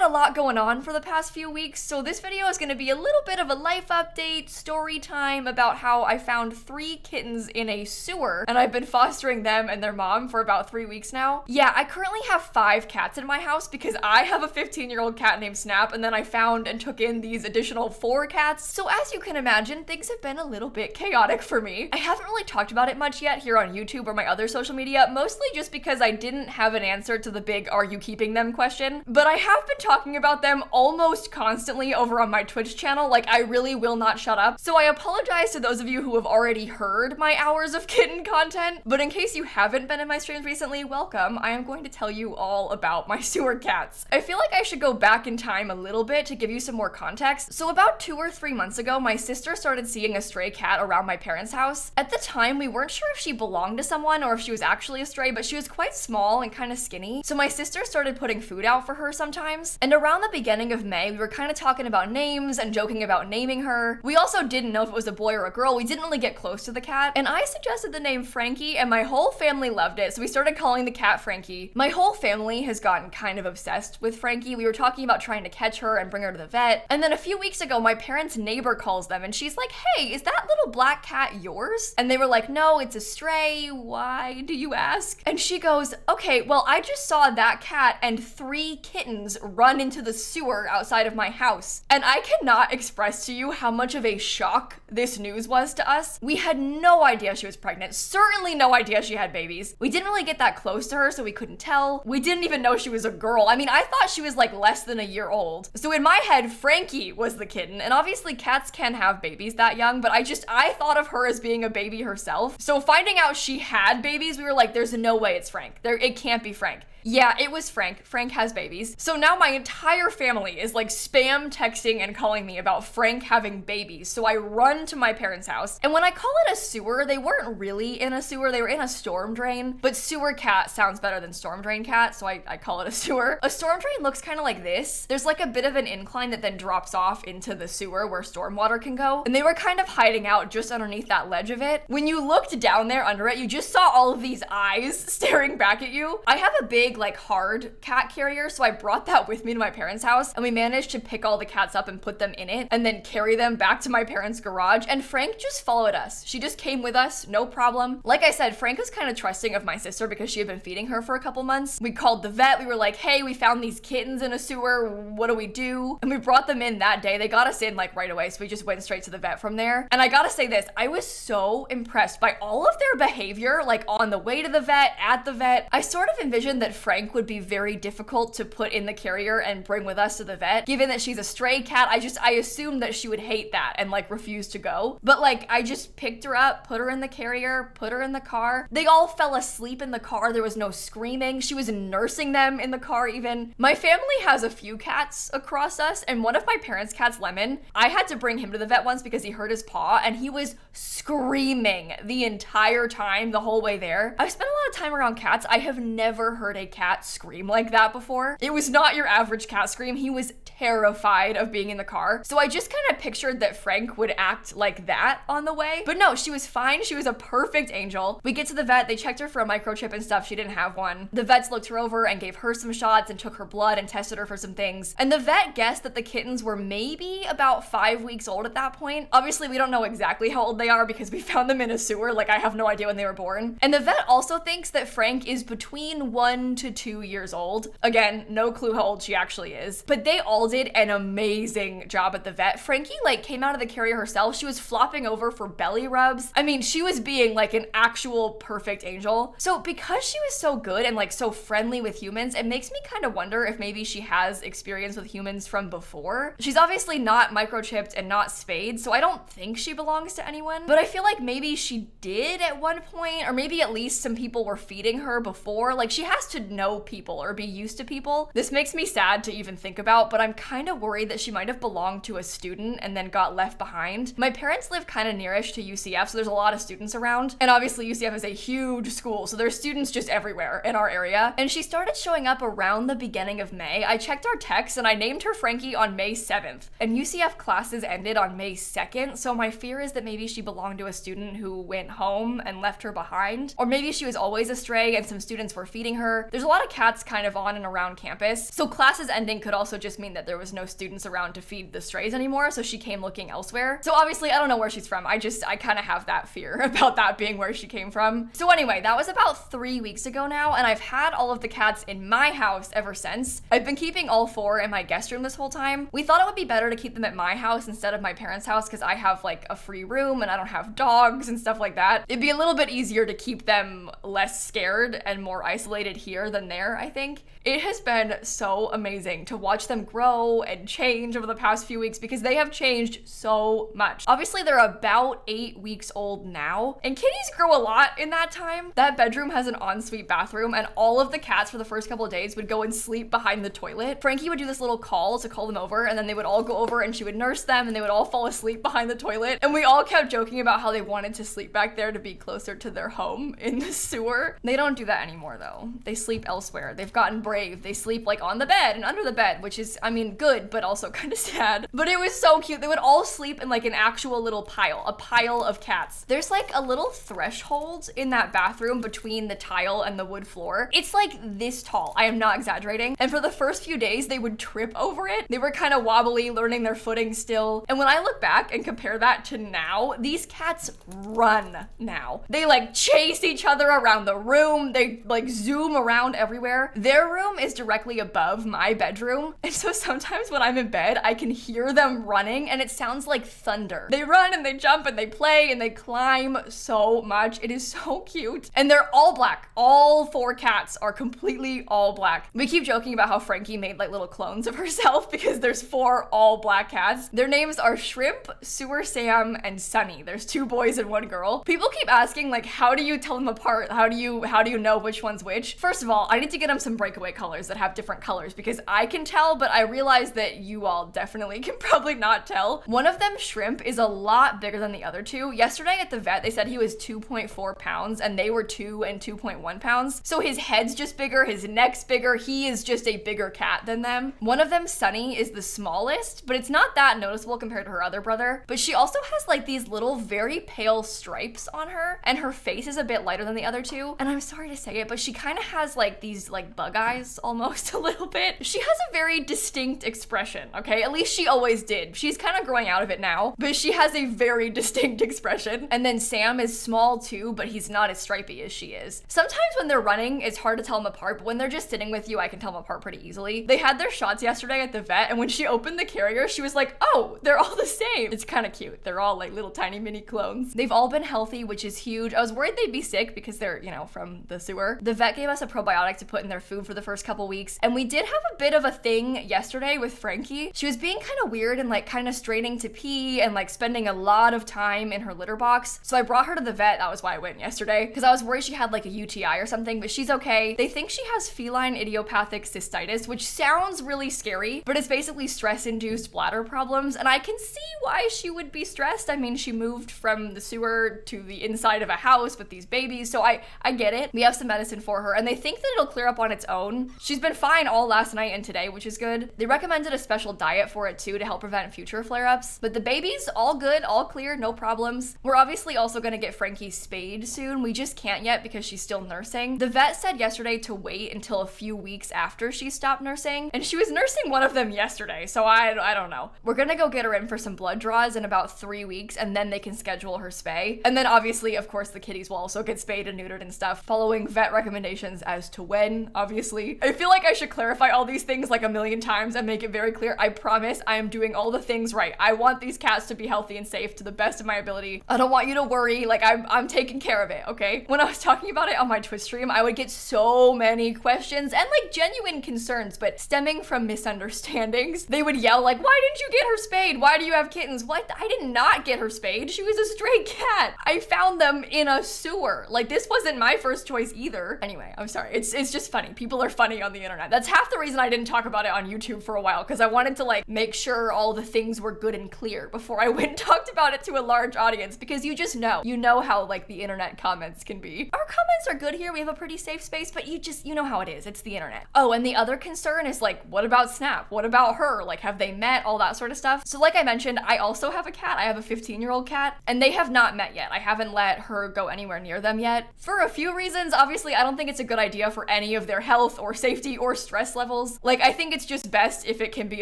a lot going on for the past few weeks, so this video is going to be a little bit of a life update, story time about how I found 3 kittens in a sewer, and I've been fostering them and their mom for about 3 weeks now. Yeah, I currently have 5 cats in my house because I have a 15-year-old cat named Snap, and then I found and took in these additional 4 cats. So as you can imagine, things have been a little bit chaotic for me. I haven't really talked about it much yet here on YouTube or my other social media, mostly just because I didn't have an answer to the big "are you keeping them" question. But I have been talking about them almost constantly over on my Twitch channel, like I really will not shut up. So I apologize to those of you who have already heard my hours of kitten content, but in case you haven't been in my streams recently, welcome. I am going to tell you all about my sewer cats. I feel like I should go back in time a little bit to give you some more context. So about 2 or 3 months ago, my sister started seeing a stray cat around my parents' house. At the time, we weren't sure if she belonged to someone or if she was actually a stray, but she was quite small and kind of skinny. So my sister started putting food out for her sometimes. And around the beginning of May, we were kind of talking about names and joking about naming her. We also didn't know if it was a boy or a girl. We didn't really get close to the cat. And I suggested the name Frankie, and my whole family loved it. So we started calling the cat Frankie. My whole family has gotten kind of obsessed with Frankie. We were talking about trying to catch her and bring her to the vet. And then a few weeks ago, my parents' neighbor calls them and she's like, "Hey, is that little black cat yours?" And they were like, "No, it's a stray. Why do you ask?" And she goes, "Okay, well, I just saw that cat and 3 kittens run into the sewer outside of my house." And I cannot express to you how much of a shock this news was to us. We had no idea she was pregnant, certainly no idea she had babies. We didn't really get that close to her, so we couldn't tell. We didn't even know she was a girl. I mean, I thought she was like less than a year old. So in my head, Frankie was the kitten, and obviously cats can have babies that young, but I thought of her as being a baby herself. So finding out she had babies, we were like, there's no way it's Frank. It can't be Frank. Yeah, it was Frank. Frank has babies. So now my entire family is like spam texting and calling me about Frank having babies. So I run to my parents' house. And when I call it a sewer, they weren't really in a sewer. They were in a storm drain. But sewer cat sounds better than storm drain cat, so I call it a sewer. A storm drain looks kind of like this. There's like a bit of an incline that then drops off into the sewer where storm water can go. And they were kind of hiding out just underneath that ledge of it. When you looked down there under it, you just saw all of these eyes staring back at you. I have a big like hard cat carrier, so I brought that with me to my parents' house, and we managed to pick all the cats up and put them in it and then carry them back to my parents' garage. And Frank just followed us. She just came with us, no problem. Like I said, Frank was kind of trusting of my sister because she had been feeding her for a couple months. We called the vet. We were like, "Hey, we found these kittens in a sewer. What do we do?" And we brought them in that day. They got us in like right away, so we just went straight to the vet from there. And I gotta say this, I was so impressed by all of their behavior, like on the way to the vet, at the vet. I sort of envisioned that Frank would be very difficult to put in the carrier and bring with us to the vet. Given that she's a stray cat, I assumed that she would hate that and like refuse to go. But like, I just picked her up, put her in the carrier, put her in the car. They all fell asleep in the car. There was no screaming. She was nursing them in the car even. My family has a few cats across us, and one of my parents' cats, Lemon, I had to bring him to the vet once because he hurt his paw and he was screaming the entire time, the whole way there. I've spent a lot of time around cats. I have never heard a cat scream like that before. It was not your average cat scream. He was terrified of being in the car. So I just kind of pictured that Frank would act like that on the way. But no, she was fine. She was a perfect angel. We get to the vet. They checked her for a microchip and stuff. She didn't have one. The vets looked her over and gave her some shots and took her blood and tested her for some things. And the vet guessed that the kittens were maybe about 5 weeks old at that point. Obviously, we don't know exactly how old they are because we found them in a sewer. Like, I have no idea when they were born. And the vet also thinks that Frank is between 1 to 2 years old. Again, no clue how old she actually is. But they all did an amazing job at the vet. Frankie like came out of the carrier herself. She was flopping over for belly rubs. I mean, she was being like an actual perfect angel. So because she was so good and like so friendly with humans, it makes me kind of wonder if maybe she has experience with humans from before. She's obviously not microchipped and not spayed, so I don't think she belongs to anyone. But I feel like maybe she did at one point, or maybe at least some people were feeding her before. Like, she has to know people or be used to people. This makes me sad to even think about, but I'm kind of worried that she might have belonged to a student and then got left behind. My parents live kind of nearish to UCF, so there's a lot of students around. And obviously UCF is a huge school, so there's students just everywhere in our area. And she started showing up around the beginning of May. I checked our texts and I named her Frankie on May 7th. And UCF classes ended on May 2nd, so my fear is that maybe she belonged to a student who went home and left her behind. Or maybe she was always a stray and some students were feeding her. There's a lot of cats kind of on and around campus, so classes ending could also just mean that there was no students around to feed the strays anymore, so she came looking elsewhere. So obviously I don't know where she's from. I kind of have that fear about that being where she came from. So anyway, that was about 3 weeks ago now, and I've had all of the cats in my house ever since. I've been keeping all 4 in my guest room this whole time. We thought it would be better to keep them at my house instead of my parents' house because I have like a free room and I don't have dogs and stuff like that. It'd be a little bit easier to keep them less scared and more isolated here than there, I think. It has been so amazing to watch them grow and change over the past few weeks because they have changed so much. Obviously, they're about 8 weeks old now, and kitties grow a lot in that time. That bedroom has an ensuite bathroom, and all of the cats for the first couple of days would go and sleep behind the toilet. Frankie would do this little call to call them over, and then they would all go over and she would nurse them, and they would all fall asleep behind the toilet. And we all kept joking about how they wanted to sleep back there to be closer to their home in the sewer. They don't do that anymore though. They sleep elsewhere. They've gotten brave. They sleep like on the bed and under the bed, which is, I mean, good, but also kind of sad. But it was so cute. They would all sleep in like an actual little pile, a pile of cats. There's like a little threshold in that bathroom between the tile and the wood floor. It's like this tall. I am not exaggerating. And for the first few days, they would trip over it. They were kind of wobbly, learning their footing still. And when I look back and compare that to now, these cats run now. They like chase each other around the room. They like zoom around everywhere. Their room is directly above my bedroom. And so sometimes when I'm in bed, I can hear them running and it sounds like thunder. They run and they jump and they play and they climb so much. It is so cute. And they're all black. All 4 cats are completely all black. We keep joking about how Frankie made like little clones of herself because there's 4 all black cats. Their names are Shrimp, Sewer Sam, and Sunny. There's 2 boys and 1 girl. People keep asking like, how do you tell them apart? How do you know which one's which? First of all, I need to get them some breakaway colors that have different colors because I can tell, but I realize that you all definitely can probably not tell. One of them, Shrimp, is a lot bigger than the other 2. Yesterday at the vet, they said he was 2.4 pounds and they were 2 and 2.1 pounds. So his head's just bigger, his neck's bigger. He is just a bigger cat than them. One of them, Sunny, is the smallest, but it's not that noticeable compared to her other brother. But she also has like these little very pale stripes on her and her face is a bit lighter than the other 2. And I'm sorry to say it, but she kind of has like these like bug eyes almost a little bit. She has a very distinct expression, okay? At least she always did. She's kind of growing out of it now, but she has a very distinct expression. And then Sam is small too, but he's not as stripy as she is. Sometimes when they're running, it's hard to tell them apart, but when they're just sitting with you, I can tell them apart pretty easily. They had their shots yesterday at the vet, and when she opened the carrier, she was like, oh, they're all the same. It's kind of cute. They're all like little tiny mini clones. They've all been healthy, which is huge. I was worried they'd be sick because they're, you know, from the sewer. The vet gave us a probiotic to put in their food for the first couple weeks, and we did have a bit of a thing yesterday with Frankie. She was being kind of weird and like kind of straining to pee and like spending a lot of time in her litter box. So I brought her to the vet. That was why I went yesterday, because I was worried she had like a UTI or something, but she's okay. They think she has feline idiopathic cystitis, which sounds really scary, but it's basically stress-induced bladder problems, and I can see why she would be stressed. I mean, she moved from the sewer to the inside of a house with these babies, so I get it. We have some medicine for her, and they think that it'll clear up on its own. She's been fine all last night and today, which is good. They recommended a special diet for it too to help prevent future flare-ups, but the baby's all good, all clear, no problems. We're obviously also gonna get Frankie spayed soon. We just can't yet because she's still nursing. The vet said yesterday to wait until a few weeks after she stopped nursing, and she was nursing one of them yesterday, so I don't know. We're gonna go get her in for some blood draws in about 3 weeks, and then they can schedule her spay. And then obviously, of course, the kitties will also get spayed and neutered and stuff, following vet recommendations as to when, obviously. I feel like I should clarify all these things like a million times and make it very clear. I promise I am doing all the things right. I want these cats to be healthy and safe to the best of my ability. I don't want you to worry, like I'm taking care of it, okay? When I was talking about it on my Twitch stream, I would get so many questions and like genuine concerns, but stemming from misunderstandings. They would yell like, why didn't you get her spayed? Why do you have kittens? What? I did not get her spayed. She was a stray cat. I found them in a sewer. Like, this wasn't my first choice either. Anyway, I'm sorry. It's just funny. People are funny on the internet. That's half the reason I didn't talk about it on YouTube for a while, because I wanted to like make sure all the things were good and clear before I went and talked about it to a large audience, because you just know. You know how like the internet comments can be. Our comments are good here. We have a pretty safe space, but you know how it is. It's the internet. Oh, and the other concern is like, what about Snap? What about her? Like, have they met? All that sort of stuff. So like I mentioned, I also have a cat. I have a 15-year-old cat, and they have not met yet. I haven't let her go anywhere near them yet for a few reasons. Obviously, I don't think it's a good idea area for any of their health or safety or stress levels. Like, I think it's just best if it can be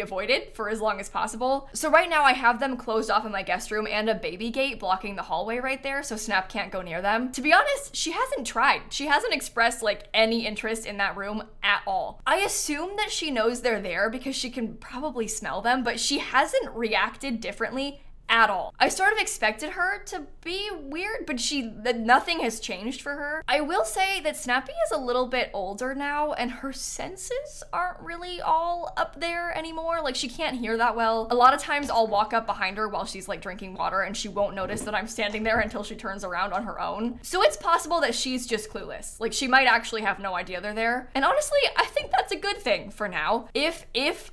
avoided for as long as possible. So right now I have them closed off in my guest room and a baby gate blocking the hallway right there, so Snap can't go near them. To be honest, she hasn't tried. She hasn't expressed like any interest in that room at all. I assume that she knows they're there because she can probably smell them, but she hasn't reacted differently at all. I sort of expected her to be weird, but nothing has changed for her. I will say that Snappy is a little bit older now and her senses aren't really all up there anymore. Like, she can't hear that well. A lot of times I'll walk up behind her while she's like drinking water and she won't notice that I'm standing there until she turns around on her own. So it's possible that she's just clueless. Like, she might actually have no idea they're there. And honestly, I think that's a good thing for now. If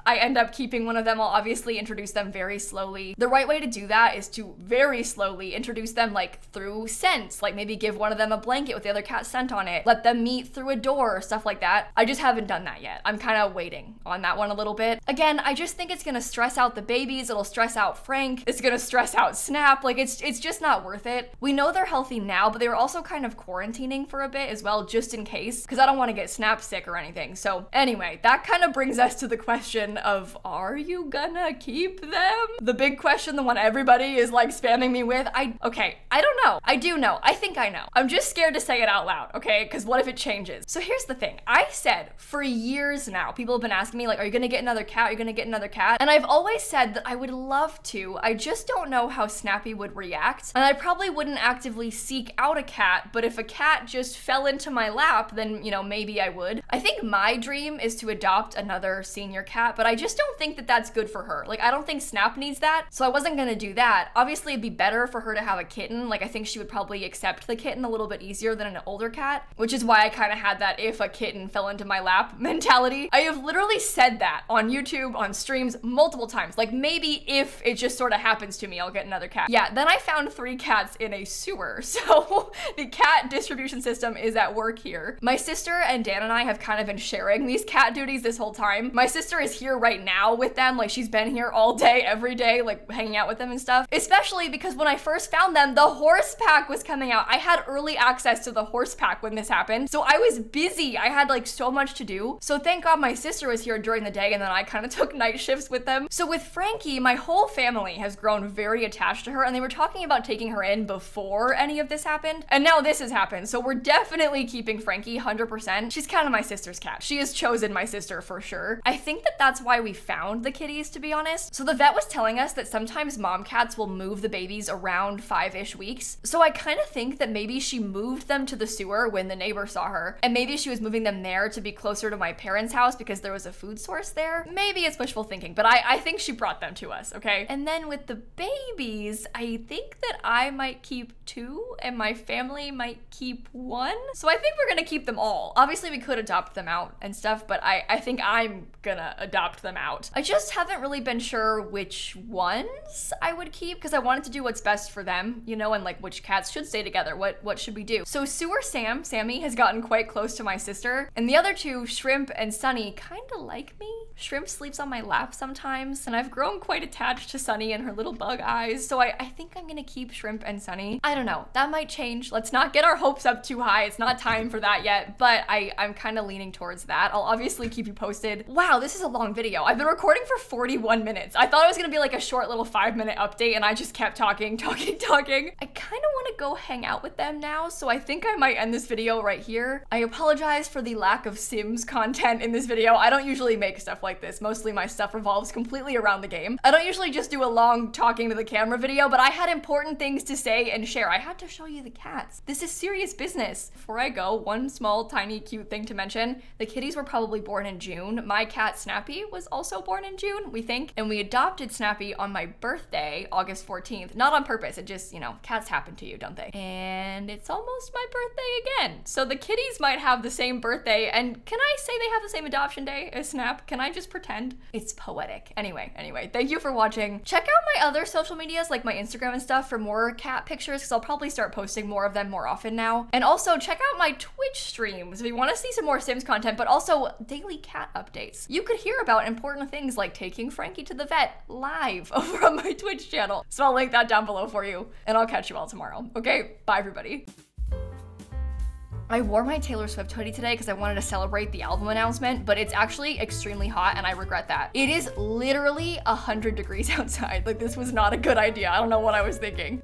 I end up keeping one of them, I'll obviously introduce them very slowly. The right way to do that is to very slowly introduce them like through scents, like maybe give one of them a blanket with the other cat's scent on it, let them meet through a door, stuff like that. I just haven't done that yet. I'm kind of waiting on that one a little bit. Again, I just think it's gonna stress out the babies, it'll stress out Frank, it's gonna stress out Snap, like it's just not worth it. We know they're healthy now, but they were also kind of quarantining for a bit as well, just in case, because I don't want to get Snap sick or anything. So anyway, that kind of brings us to the question of, are you gonna keep them? The big question, the one everybody is like spamming me with. I don't know. I do know. I think I know. I'm just scared to say it out loud, okay? Because what if it changes? So here's the thing. I said for years now, people have been asking me like, are you gonna get another cat? Are you gonna get another cat? And I've always said that I would love to. I just don't know how Snappy would react. And I probably wouldn't actively seek out a cat, but if a cat just fell into my lap, then, you know, maybe I would. I think my dream is to adopt another senior cat, but I just don't think that that's good for her. Like, I don't think Snap needs that, so I wasn't gonna do that. Obviously, it'd be better for her to have a kitten. Like, I think she would probably accept the kitten a little bit easier than an older cat, which is why I kind of had that if a kitten fell into my lap mentality. I have literally said that on YouTube, on streams, multiple times. Like, maybe if it just sort of happens to me, I'll get another cat. Yeah, then I found 3 cats in a sewer, so the cat distribution system is at work here. My sister and Dan and I have kind of been sharing these cat duties this whole time. My sister is here right now with them. Like, she's been here all day, every day, like hanging out with them and stuff. Especially because when I first found them, the horse pack was coming out. I had early access to the horse pack when this happened, so I was busy. I had like so much to do. So thank God my sister was here during the day and then I kind of took night shifts with them. So with Frankie, my whole family has grown very attached to her and they were talking about taking her in before any of this happened. And now this has happened. So we're definitely keeping Frankie 100%. She's kind of my sister's cat. She has chosen my sister for sure. I think that that's why we found the kitties, to be honest. So the vet was telling us that sometimes mom cats will move the babies around 5-ish weeks. So I kind of think that maybe she moved them to the sewer when the neighbor saw her, and maybe she was moving them there to be closer to my parents' house because there was a food source there. Maybe it's wishful thinking, but I think she brought them to us, okay? And then with the babies, I think that I might keep 2 and my family might keep 1. So I think we're gonna keep them all. Obviously we could adopt them out and stuff, but I think I'm gonna adopt them out. I just haven't really been sure which ones I would keep because I wanted to do what's best for them, you know, and like which cats should stay together. What should we do? So Sewer Sammy has gotten quite close to my sister, and the other 2, Shrimp and Sunny, kind of like me. Shrimp sleeps on my lap sometimes, and I've grown quite attached to Sunny and her little bug eyes, so I think I'm gonna keep Shrimp and Sunny. I don't know, that might change. Let's not get our hopes up too high. It's not time for that yet, but I'm kind of leaning towards that. I'll obviously keep you posted. Wow, this is a long video. I've been recording for 41 minutes. I thought it was gonna be like a short little 5-minute update, and I just kept talking. I kind of want to go hang out with them now, so I think I might end this video right here. I apologize for the lack of Sims content in this video. I don't usually make stuff like this. Mostly my stuff revolves completely around the game. I don't usually just do a long talking to the camera video, but I had important things to say and share. I had to show you the cats. This is serious business. Before I go, one small, tiny, cute thing to mention. The kitties were probably born in June. My cat Snappy was also born in June, we think, and we adopted Snappy on my birthday, August 14th. Not on purpose, it just, you know, cats happen to you, don't they? And it's almost my birthday again. So the kitties might have the same birthday, and can I say they have the same adoption day as Snap? Can I just pretend? It's poetic. Anyway, thank you for watching. Check out my other social medias, like my Instagram and stuff, for more cat pictures, because I'll probably start posting more of them more often now. And also check out my Twitch streams if you want to see some more Sims content, but also daily cat updates. You could hear about important things like taking Frankie to the vet live over on my Twitch channel. So I'll link that down below for you, and I'll catch you all tomorrow. Okay, bye everybody. I wore my Taylor Swift hoodie today because I wanted to celebrate the album announcement, but it's actually extremely hot and I regret that. It is literally 100 degrees outside. Like, this was not a good idea. I don't know what I was thinking.